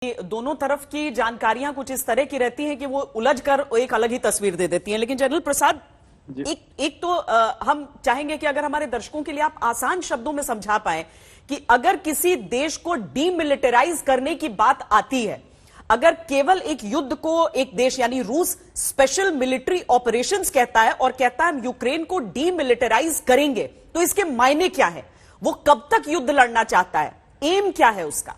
दोनों तरफ की जानकारियां कुछ इस तरह की रहती हैं कि वो उलझकर एक अलग ही तस्वीर दे देती हैं। लेकिन जनरल प्रसाद, एक तो हम चाहेंगे कि अगर हमारे दर्शकों के लिए आप आसान शब्दों में समझा पाए कि अगर किसी देश को डीमिलिटराइज करने की बात आती है, अगर केवल एक युद्ध को एक देश यानी रूस स्पेशल मिलिट्री ऑपरेशंस कहता है और कहता है हम यूक्रेन को डीमिलिटराइज करेंगे, तो इसके मायने क्या है? वो कब तक युद्ध लड़ना चाहता है? एम क्या है उसका?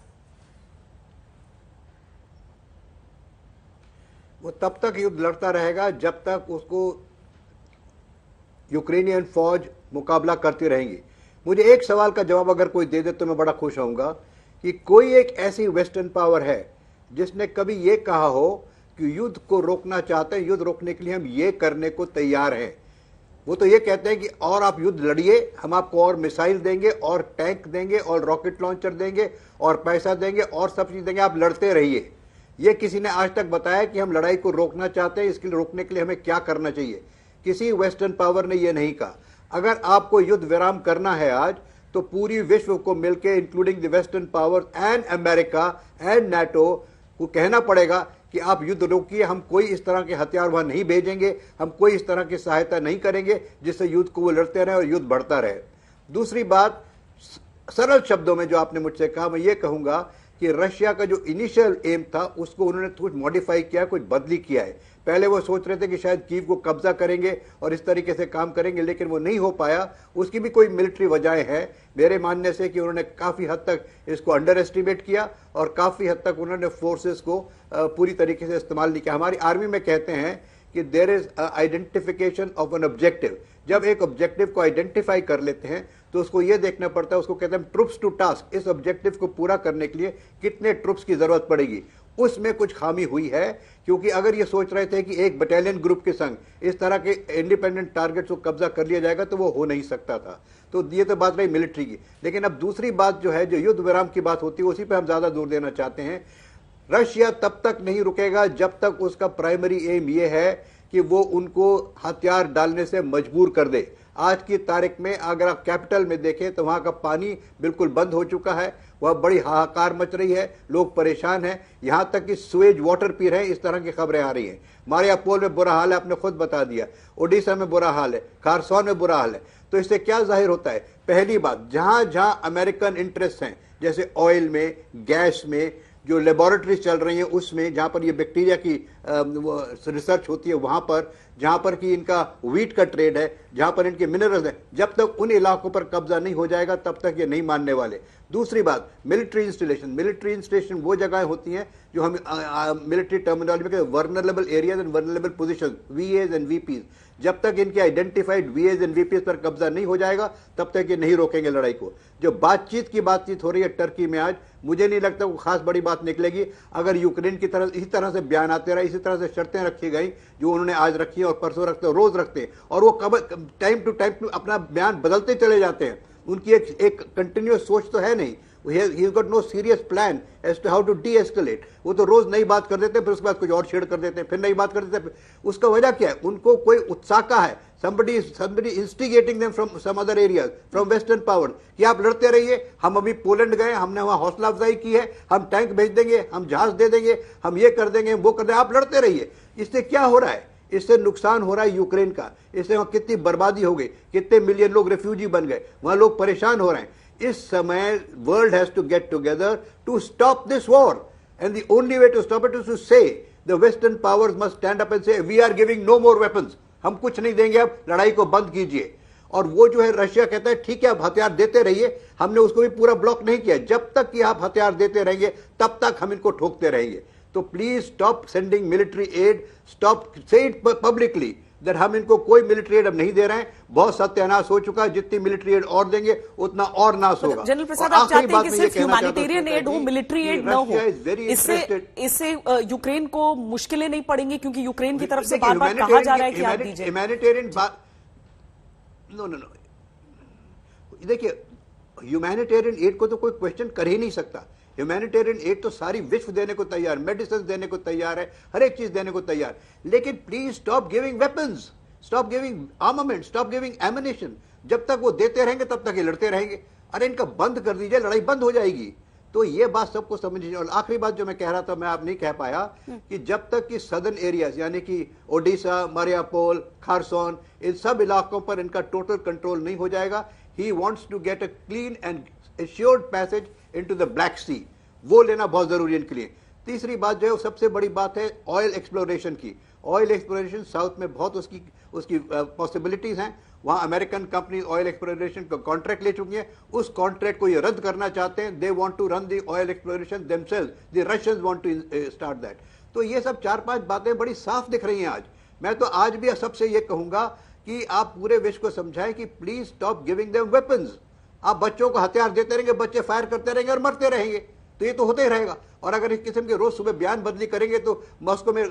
वो तब तक युद्ध लड़ता रहेगा जब तक उसको यूक्रेनियन फौज मुकाबला करती रहेंगी। मुझे एक सवाल का जवाब अगर कोई दे दे तो मैं बड़ा खुश होऊंगा कि कोई एक ऐसी वेस्टर्न पावर है जिसने कभी ये कहा हो कि युद्ध को रोकना चाहते हैं, युद्ध रोकने के लिए हम ये करने को तैयार हैं। वो तो ये कहते हैं कि और आप युद्ध लड़िए, हम आपको और मिसाइल देंगे और टैंक देंगे और रॉकेट लॉन्चर देंगे और पैसा देंगे और सब चीज देंगे, आप लड़ते रहिए। ये किसी ने आज तक बताया कि हम लड़ाई को रोकना चाहते हैं, इसके लिए रोकने के लिए हमें क्या करना चाहिए? किसी वेस्टर्न पावर ने यह नहीं कहा। अगर आपको युद्ध विराम करना है आज, तो पूरी विश्व को मिलकर including the western power and America and NATO को कहना पड़ेगा कि आप युद्ध रोकिए, हम कोई इस तरह के हथियार वहां नहीं भेजेंगे, हम कोई इस तरह की सहायता नहीं करेंगे जिससे युद्ध को वो लड़ते रहे और युद्ध बढ़ता रहे। दूसरी बात, सरल शब्दों में जो आपने मुझसे कहा, मैं ये कहूंगा कि रशिया का जो इनिशियल एम था उसको उन्होंने कुछ मॉडिफाई किया, कुछ बदली किया है। पहले वो सोच रहे थे कि शायद कीव को कब्जा करेंगे और इस तरीके से काम करेंगे, लेकिन वो नहीं हो पाया। उसकी भी कोई मिलिट्री वजह है मेरे मानने से कि उन्होंने काफी हद तक इसको अंडर एस्टिमेट किया और काफी हद तक उन्होंने फोर्सेस को पूरी तरीके से इस्तेमाल नहीं किया। हमारी आर्मी में कहते हैं कि there is identification of an objective. जब एक ऑब्जेक्टिव को आइडेंटिफाई कर लेते हैं तो उसको यह देखना पड़ता है, उसको कहते हैं ट्रुप्स टू टास्क। इस ऑब्जेक्टिव को पूरा करने के लिए कितने ट्रुप्स की जरूरत पड़ेगी, उसमें कुछ खामी हुई है। क्योंकि अगर ये सोच रहे थे कि एक बटालियन ग्रुप के संग इस तरह के इंडिपेंडेंट टारगेट्स को कब्जा कर लिया जाएगा तो वो हो नहीं सकता था। तो ये तो बात रही मिलिट्री की। लेकिन अब दूसरी बात जो है, जो युद्ध विराम की बात होती है, उसी पर हम ज्यादा जोर देना चाहते हैं। रशिया तब तक नहीं रुकेगा जब तक उसका प्राइमरी एम ये है कि वो उनको हथियार डालने से मजबूर कर दे। आज की तारीख में अगर आप कैपिटल में देखें तो वहां का पानी बिल्कुल बंद हो चुका है, वह बड़ी हाहाकार मच रही है, लोग परेशान हैं, यहां तक कि सुएज वाटर पी रहे हैं, इस तरह की खबरें आ रही हैं। मारियापोल में बुरा हाल है, आपने खुद बता दिया, ओडिशा में बुरा हाल है, खारसौन में बुरा हाल है। तो इससे क्या जाहिर होता है? पहली बात, जहां जहां अमेरिकन इंटरेस्ट हैं, जैसे ऑयल में, गैस में, जो लेबोरेटरीज चल रही हैं उसमें, जहां पर ये बैक्टीरिया की रिसर्च होती है, वहां पर जहां पर कि इनका व्हीट का ट्रेड है, जहां पर इनके मिनरल्स हैं, जब तक उन इलाकों पर कब्जा नहीं हो जाएगा तब तक ये नहीं मानने वाले। दूसरी बात, मिलिट्री इंस्टॉलेशन। मिलिट्री इंस्टॉलेशन वो जगह होती हैं जो हम मिलिट्री टर्मिनोलॉजी में कहते हैं vulnerable areas and vulnerable positions, VAs and VPs. जब तक इनके आइडेंटिफाइड वीएज एंड वीपीज पर कब्जा नहीं हो जाएगा तब तक ये नहीं रोकेंगे लड़ाई को। जो बातचीत हो रही है टर्की में आज, मुझे नहीं लगता वो खास बड़ी बात निकलेगी। अगर यूक्रेन की तरफ इसी तरह से बयान आते रहे, इसी तरह से शर्तें रखी गई जो उन्होंने आज रखी और परसों रखते हैं, रोज रखते हैं, और वो कब टाइम टू टाइम अपना बयान बदलते चले जाते हैं। उनकी एक कंटिन्यूअस सोच तो है नहीं। He has got no serious plan as to how to de-escalate. वो तो रोज नई बात कर देते हैं, फिर उसके बाद कुछ और छेड़ कर देते हैं, फिर नई बात कर देते हैं। उसका वजह क्या है? उनको कोई उत्साह है, somebody instigating them from some other areas, from western power, कि आप लड़ते रहिए। हम अभी पोलैंड गए, हमने वहां हौसला अफजाई की है, हम टैंक भेज देंगे, हम जहाज दे देंगे, हम ये कर देंगे, वो कर देंगे, आप लड़ते रहिए। इससे क्या हो रहा है? इससे नुकसान हो रहा है यूक्रेन का। इससे वहां कितनी बर्बादी हो गई, कितने मिलियन लोग रेफ्यूजी बन गए, वहां लोग परेशान हो रहे हैं। इस समय world has to get together to stop this war, and the only way to stop it is to say the western powers must stand up and say we are giving no more weapons. हम कुछ नहीं देंगे, अब लड़ाई को बंद कीजिए। और वो जो है रशिया कहता है ठीक है आप हथियार देते रहिए, हमने उसको भी पूरा ब्लॉक नहीं किया। जब तक कि आप हथियार देते रहेंगे तब तक हम इनको ठोकते रहेंगे। तो please stop sending military add, stop से इट पब्लिकली दैट हम इनको कोई मिलिट्री एड अब नहीं दे रहे हैं। बहुत सत्यानाश हो चुका है, जितनी मिलिट्री एड और देंगे उतना और नाश होगा। जनरल प्रसाद, आप चाहते हैं कि सिर्फ ह्यूमैनिटेरियन एड हो, मिलिट्री एड न हो? इससे यूक्रेन को मुश्किलें नहीं पड़ेंगी? क्योंकि यूक्रेन की तरफ से बार बार कहा जा रहा है कि आप दीजिए ह्यूमैनिटेरियन। नो, देखिए ह्यूमैनिटेरियन एड को तो कोई क्वेश्चन कर ही नहीं सकता। ह्यूमैनिटेरियन एड तो सारी विश्व देने को तैयार, मेडिसिन देने को तैयार है, हर एक चीज देने को तैयार। लेकिन please stop giving weapons, stop giving armament, stop giving ammunition. जब तक वो देते रहेंगे तब तक ये लड़ते रहेंगे। अरे इनका बंद कर दीजिए, लड़ाई बंद हो जाएगी। तो ये बात सबको समझनी। और आखिरी बात जो मैं कह रहा था, मैं आप नहीं कह पाया, कि जब तक कि सदर्न एरियाज यानी कि ओडिशा, मारियापोल, खारसोन, इन सब इलाकों पर इनका टोटल कंट्रोल नहीं हो जाएगा, he wants to get a clean and assured passage into the Black Sea, वो लेना बहुत जरूरी है इनके लिए। तीसरी बात जो है वो सबसे बड़ी बात है ऑयल एक्सप्लोरेशन की। ऑयल एक्सप्लोरेशन साउथ में बहुत उसकी पॉसिबिलिटीज हैं। वहां अमेरिकन कंपनी ऑयल एक्सप्लोरेशन का कॉन्ट्रैक्ट ले चुकी है, उस कॉन्ट्रैक्ट को ये रद्द करना चाहते हैं। They want to run the oil exploration themselves, the Russians want to start that. तो ये सब 4-5 बातें बड़ी साफ दिख रही हैं आज। मैं तो आज भी सबसे ये कहूंगा कि आप पूरे विश्व को समझाएं कि please stop giving them weapons. आप बच्चों को हथियार देते रहेंगे, बच्चे फायर करते रहेंगे और मरते रहेंगे, तो ये तो होते ही रहेगा। और अगर इस किस्म के रोज सुबह बयान बदली करेंगे तो मॉस्को में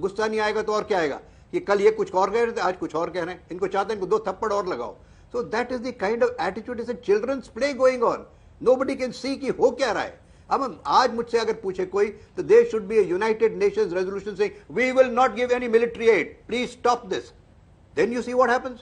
गुस्सा नहीं आएगा तो और क्या आएगा कि कल ये कुछ और कह रहे थे, आज कुछ और कह रहे हैं। इनको चाहते हैं इनको 2 थप्पड़ और लगाओ। So that is the kind of attitude, is a children's play going on. Nobody can see कि हो क्या रहा है। अब आज मुझसे अगर पूछे कोई, तो there should be a United Nations resolution saying we will not give any military aid, please stop this. Then you see what happens.